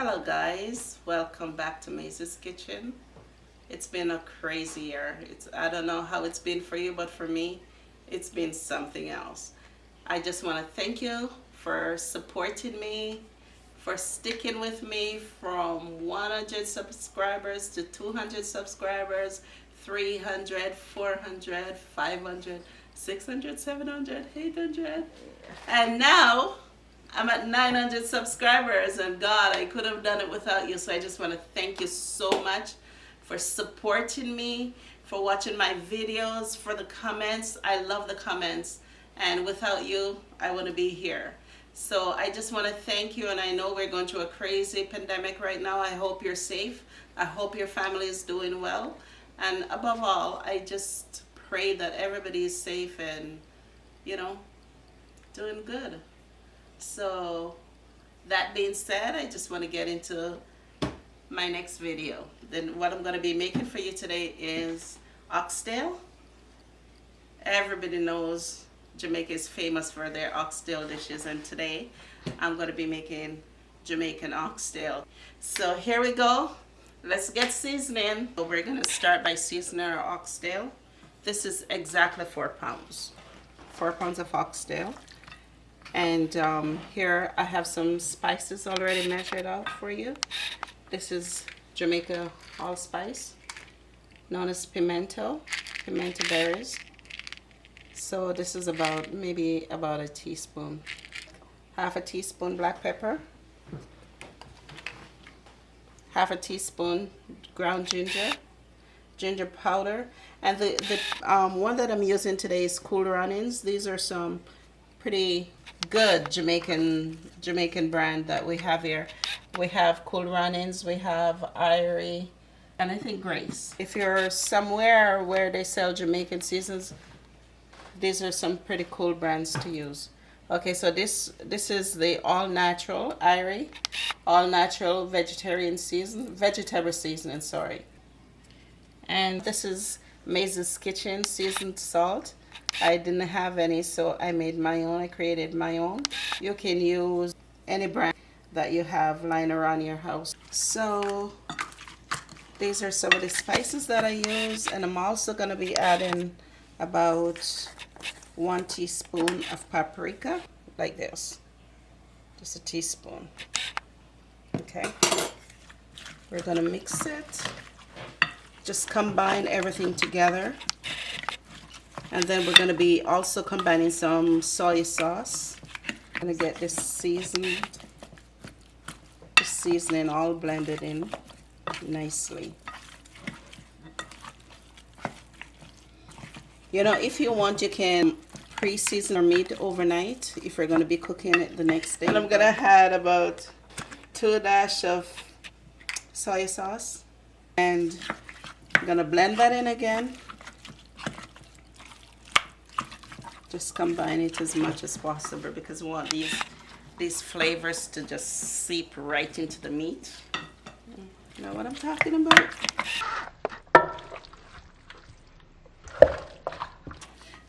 Hello guys, welcome back to Maisie's Kitchen. It's been a crazy year. I don't know how it's been for you, but for me, it's been something else. I just want to thank you for supporting me, for sticking with me from 100 subscribers to 200 subscribers, 300, 400, 500, 600, 700, 800, and now I'm at 900 subscribers, and God, I could have done it without you. So I just want to thank you so much for supporting me, for watching my videos, for the comments. I love the comments, and without you, I wouldn't be here. So I just want to thank you, and I know we're going through a crazy pandemic right now. I hope you're safe. I hope your family is doing well. And above all, I just pray that everybody is safe and, doing good. So that being said, I just want to get into my next video. Then what I'm going to be making for you today is oxtail. Everybody knows Jamaica is famous for their oxtail dishes, and today I'm going to be making Jamaican oxtail. So here we go. Let's get seasoning. So we're going to start by seasoning our oxtail. This is exactly 4 pounds. 4 pounds of oxtail. And here I have some spices already measured out for you. This is Jamaica allspice, known as pimento berries. So this is maybe about a teaspoon. Half a teaspoon black pepper. Half a teaspoon ground ginger powder. And the one that I'm using today is Cool Runnings. These are some pretty good Jamaican brand that we have here. We have Cool Runnings, we have Irie, and I think Grace. If you're somewhere where they sell Jamaican seasons, these are some pretty cool brands to use. Okay, so this is the all natural Irie, all natural vegetable seasoning, sorry. And this is Maisie's Kitchen seasoned salt. I didn't have any, so I made my own. I created my own. You can use any brand that you have lying around your house. So these are some of the spices that I use, and I'm also going to be adding about 1 teaspoon of paprika, like this. Just a teaspoon. Okay. We're going to mix it. Just combine everything together. And then we're going to be also combining some soy sauce. I'm going to get this seasoning all blended in nicely. If you want, you can pre-season your meat overnight if you're going to be cooking it the next day. And I'm going to add about 2 dashes of soy sauce. And I'm going to blend that in again. Just combine it as much as possible because we want these flavors to just seep right into the meat. You know what I'm talking about?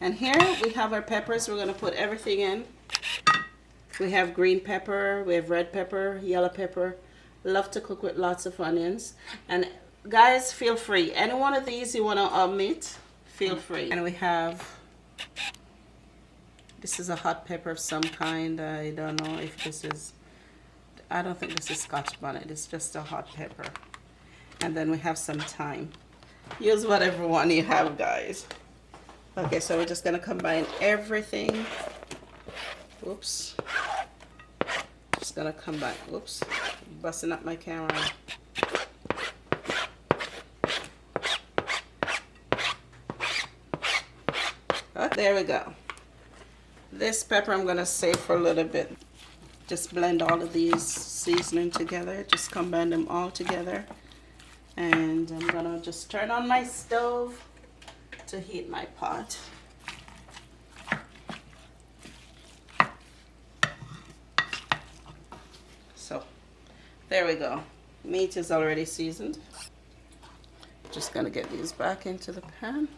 And here we have our peppers. We're going to put everything in. We have green pepper, we have red pepper, yellow pepper. Love to cook with lots of onions. And guys, feel free. Any one of these you want to omit, feel free. And we have... This is a hot pepper of some kind. I don't know if this is... I don't think this is Scotch bonnet. It's just a hot pepper. And then we have some thyme. Use whatever one you have, guys. Okay, so we're just going to combine everything. Whoops. Just going to combine... Whoops. Busting up my camera. Oh, there we go. This pepper I'm going to save for a little bit. Just blend all of these seasoning together. Just combine them all together. And I'm going to just turn on my stove to heat my pot. So, there we go. Meat is already seasoned. Just going to get these back into the pan.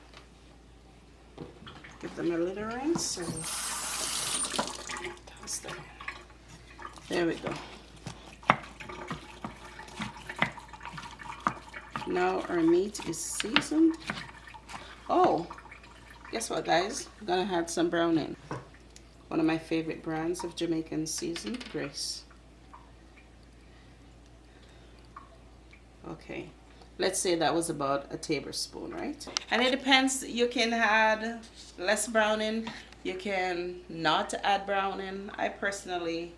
Give them a little rinse. Toss them in. There we go. Now our meat is seasoned. Oh, guess what, guys? I'm gonna add some browning. One of my favorite brands of Jamaican seasoned, Grace. Okay, let's say that was about a tablespoon, right? And it depends. You can add less browning. You can not add browning. I personally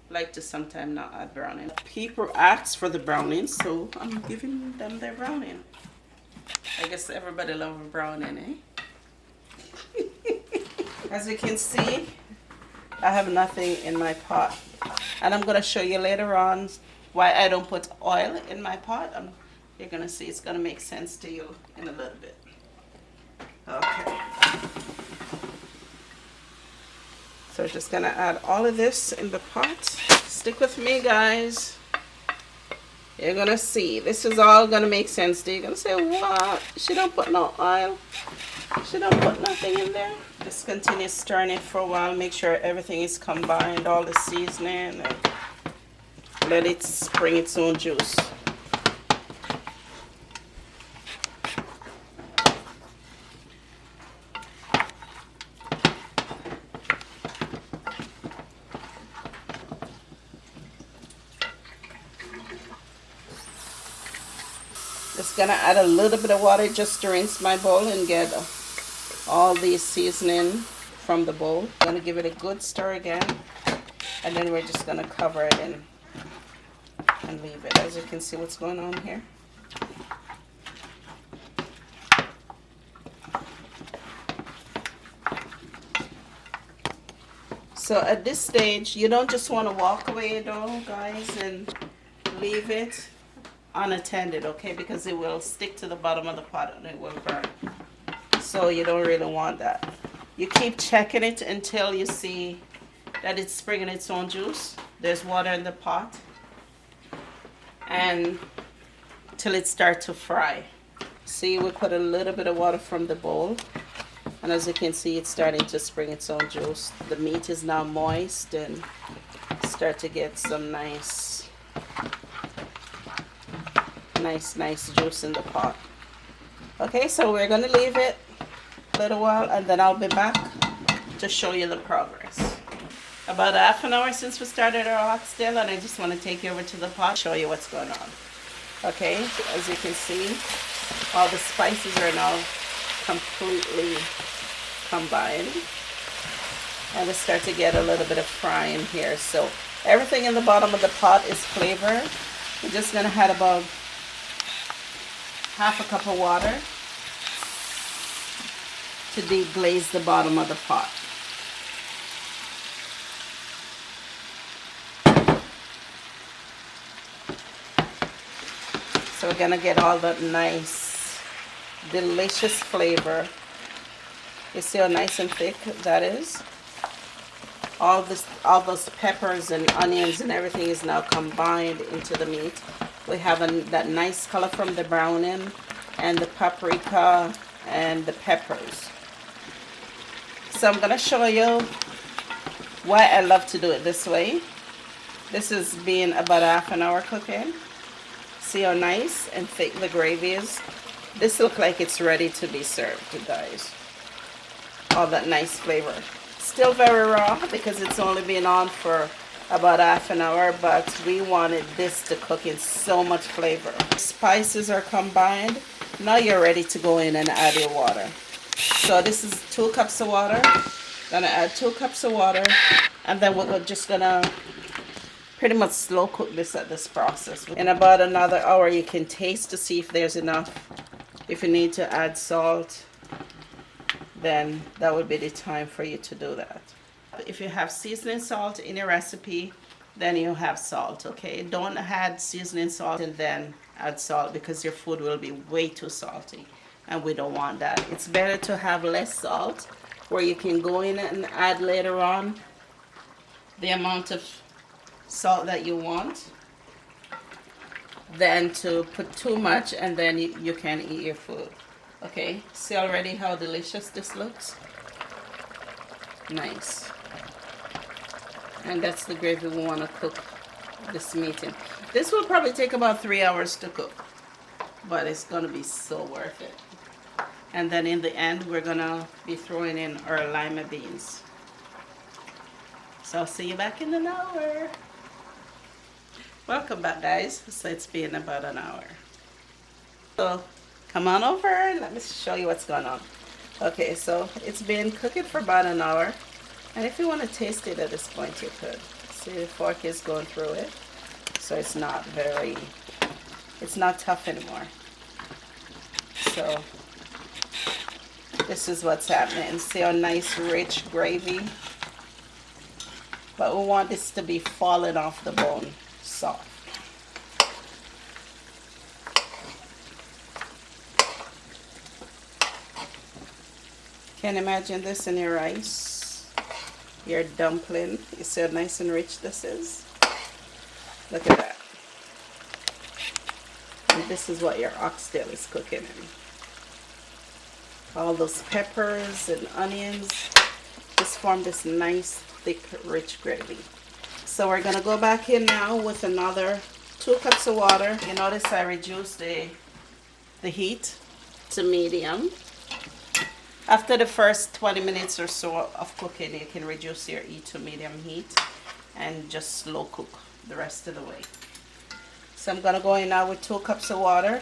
like to sometimes not add browning. People ask for the browning, so I'm giving them their browning. I guess everybody loves browning, eh? As you can see, I have nothing in my pot. And I'm going to show you later on why I don't put oil in my pot. You're going to see it's going to make sense to you in a little bit. Okay. So we're just going to add all of this in the pot. Stick with me, guys. You're going to see. This is all going to make sense to you. You're going to say, what? She don't put no oil. She don't put nothing in there. Just continue stirring it for a while. Make sure everything is combined, all the seasoning. And let it spring its own juice. Just gonna add a little bit of water just to rinse my bowl and get all the seasoning from the bowl. I'm gonna give it a good stir again, and then we're just gonna cover it and leave it. As you can see what's going on here. So at this stage, you don't just want to walk away though, guys, and leave it unattended, okay, because it will stick to the bottom of the pot and it will burn. So you don't really want that. You keep checking it until you see that it's springing its own juice. There's water in the pot, and till it starts to fry. See, we put a little bit of water from the bowl, and as you can see, it's starting to spring its own juice. The meat is now moist and start to get some nice juice in the pot. Okay, so we're gonna leave it a little while, and then I'll be back to show you the progress. About half an hour since we started our oxtail, and I just want to take you over to the pot, show you what's going on. Okay, as you can see, all the spices are now completely combined, and we start to get a little bit of frying here. So everything in the bottom of the pot is flavor. We're just gonna add about half a cup of water to deglaze the bottom of the pot. So we're gonna get all that nice, delicious flavor. You see how nice and thick that is? All those peppers and onions and everything is now combined into the meat. We have that nice color from the browning and the paprika and the peppers. So I'm gonna show you why I love to do it this way. This is being about half an hour cooking. See how nice and thick the gravy is? This looks like it's ready to be served, you guys. All that nice flavor. Still very raw because it's only been on for about half an hour, but we wanted this to cook in so much flavor. Spices are combined. Now you're ready to go in and add your water. So this is 2 cups of water. Gonna add 2 cups of water, and then we're just gonna pretty much slow cook this at this process. In about another hour, you can taste to see if there's enough. If you need to add salt, then that would be the time for you to do that. If you have seasoning salt in your recipe, then you have salt, okay? Don't add seasoning salt and then add salt, because your food will be way too salty, and we don't want that. It's better to have less salt, where you can go in and add later on the amount of salt that you want, than to put too much and then you can't eat your food. Okay, see already how delicious this looks? Nice. And that's the gravy we want to cook this meat in. This will probably take about 3 hours to cook. but it's gonna be so worth it. And then in the end, we're gonna be throwing in our lima beans. So I'll see you back in an hour. Welcome back, guys. So it's been about an hour. So come on over, let me show you what's going on. Okay, so it's been cooking for about an hour. And if you want to taste it at this point, you could. See, the fork is going through it. So it's not tough anymore. So this is what's happening. See how nice, rich gravy? But we want this to be falling off the bone, soft. Can you imagine this in your rice, your dumpling? You see how nice and rich this is? Look at that. And this is what your oxtail is cooking in. All those peppers and onions just form this nice, thick, rich gravy. So we're gonna go back in now with another 2 cups of water. You notice I reduced the heat to medium. After the first 20 minutes or so of cooking, you can reduce your heat to medium heat and just slow cook the rest of the way. So I'm gonna go in now with 2 cups of water.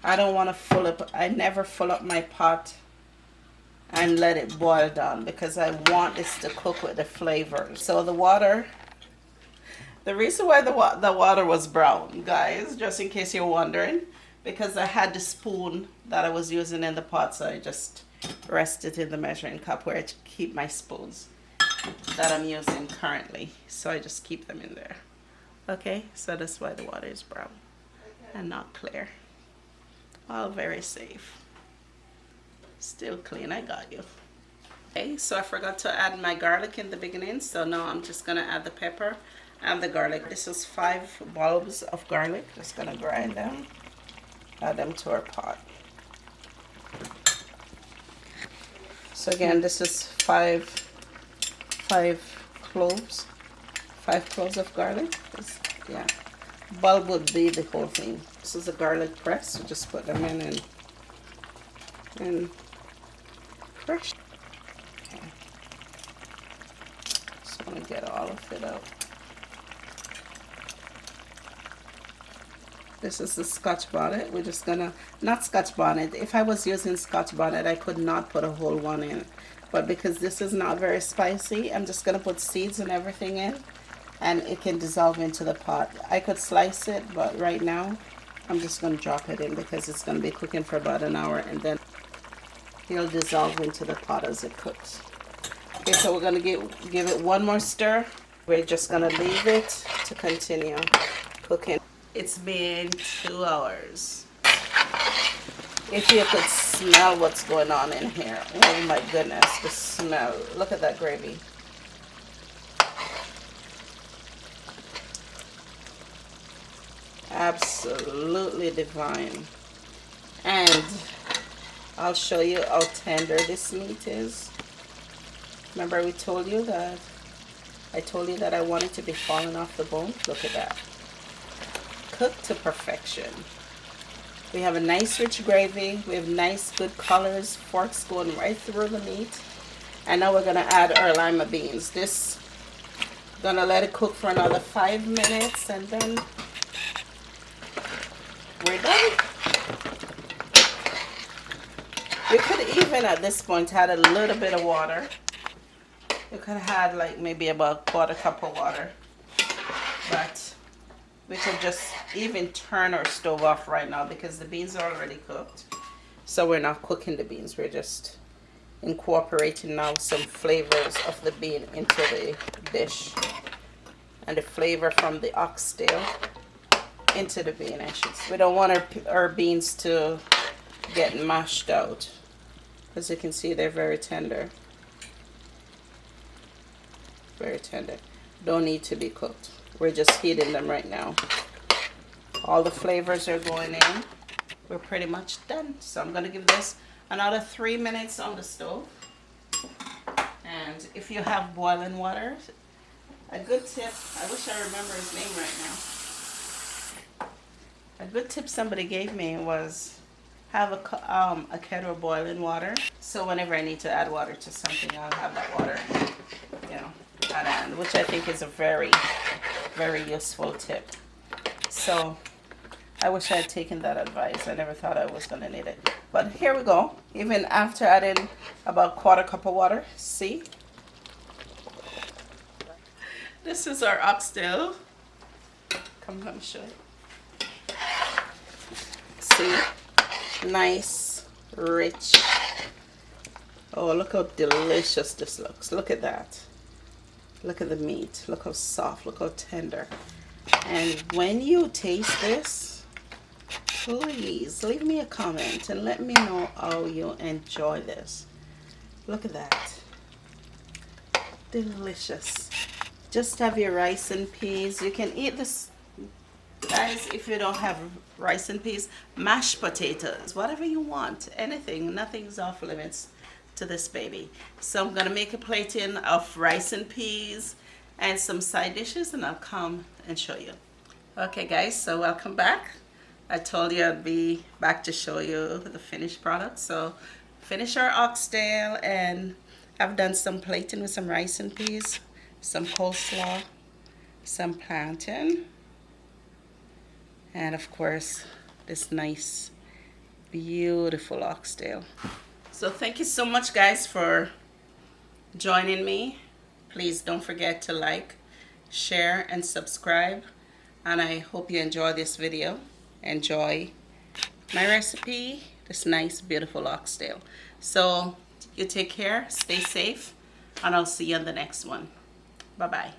I don't want to fill up, I never fill up my pot and let it boil down because I want this to cook with the flavors. So the water, the reason why the water was brown, guys, just in case you're wondering, because I had the spoon that I was using in the pot, so I just rested in the measuring cup where I keep my spoons that I'm using currently. So I just keep them in there. Okay, so that's why the water is brown and not clear. All very safe. Still clean, I got you. Okay, so I forgot to add my garlic in the beginning, so now I'm just gonna add the pepper and the garlic. This is 5 bulbs of garlic. Just gonna grind them. Add them to our pot. So again, this is 5 cloves. 5 cloves of garlic. Yeah, bulb would be the whole thing. This is a garlic press. So just put them in and crush. Okay. Just want to get all of it out. This is the Scotch bonnet. We're just gonna, not Scotch bonnet. If I was using Scotch bonnet, I could not put a whole one in. But because this is not very spicy, I'm just gonna put seeds and everything in, and it can dissolve into the pot. I could slice it, but right now, I'm just gonna drop it in because it's gonna be cooking for about an hour, and then it'll dissolve into the pot as it cooks. Okay, so we're gonna give it one more stir. We're just gonna leave it to continue cooking. It's been 2 hours. If you could smell what's going on in here. Oh my goodness, the smell. Look at that gravy. Absolutely divine. And I'll show you how tender this meat is. Remember I told you that I want it to be falling off the bone? Look at that. Cooked to perfection. We have a nice rich gravy. We have nice good colors. Forks going right through the meat. And now we're gonna add our lima beans. This, gonna let it cook for another 5 minutes, and then we're done. You could even at this point add a little bit of water. You could have had like maybe about a 1/4 cup of water, but we could just even turn our stove off right now because the beans are already cooked. So we're not cooking the beans, we're just incorporating now some flavors of the bean into the dish, and the flavor from the oxtail into the bean, I should say. We don't want our beans to get mashed out. As you can see, they're very tender. Very tender. Don't need to be cooked. We're just heating them right now. All the flavors are going in. We're pretty much done. So I'm gonna give this another 3 minutes on the stove. And if you have boiling water, a good tip, I wish I remember his name right now. A good tip somebody gave me was have a kettle of boiling water. So whenever I need to add water to something, I'll have that water, you know, at hand, which I think is a very, very useful tip. So I wish I had taken that advice. I never thought I was going to need it. But here we go. Even after adding about 1/4 cup of water, see? This is our oxtail. Come, let me show you. See? Nice, rich. Oh, look how delicious this looks. Look at that. Look at the meat. Look how soft. Look how tender. And when you taste this, please leave me a comment and let me know how you enjoy this. Look at that. Delicious. Just have your rice and peas. You can eat this, guys, if you don't have rice and peas, mashed potatoes, whatever you want, anything. Nothing's off limits to this baby. So I'm gonna make a plating of rice and peas and some side dishes, and I'll come and show you. Okay guys, so welcome back. I told you I'd be back to show you the finished product. So finish our oxtail, and I've done some plating with some rice and peas, some coleslaw, some plantain, and of course this nice beautiful oxtail. So thank you so much guys for joining me. Please don't forget to like, share, and subscribe, and I hope you enjoy this video. Enjoy my recipe, this nice beautiful oxtail. So you take care, stay safe, and I'll see you on the next one. Bye bye.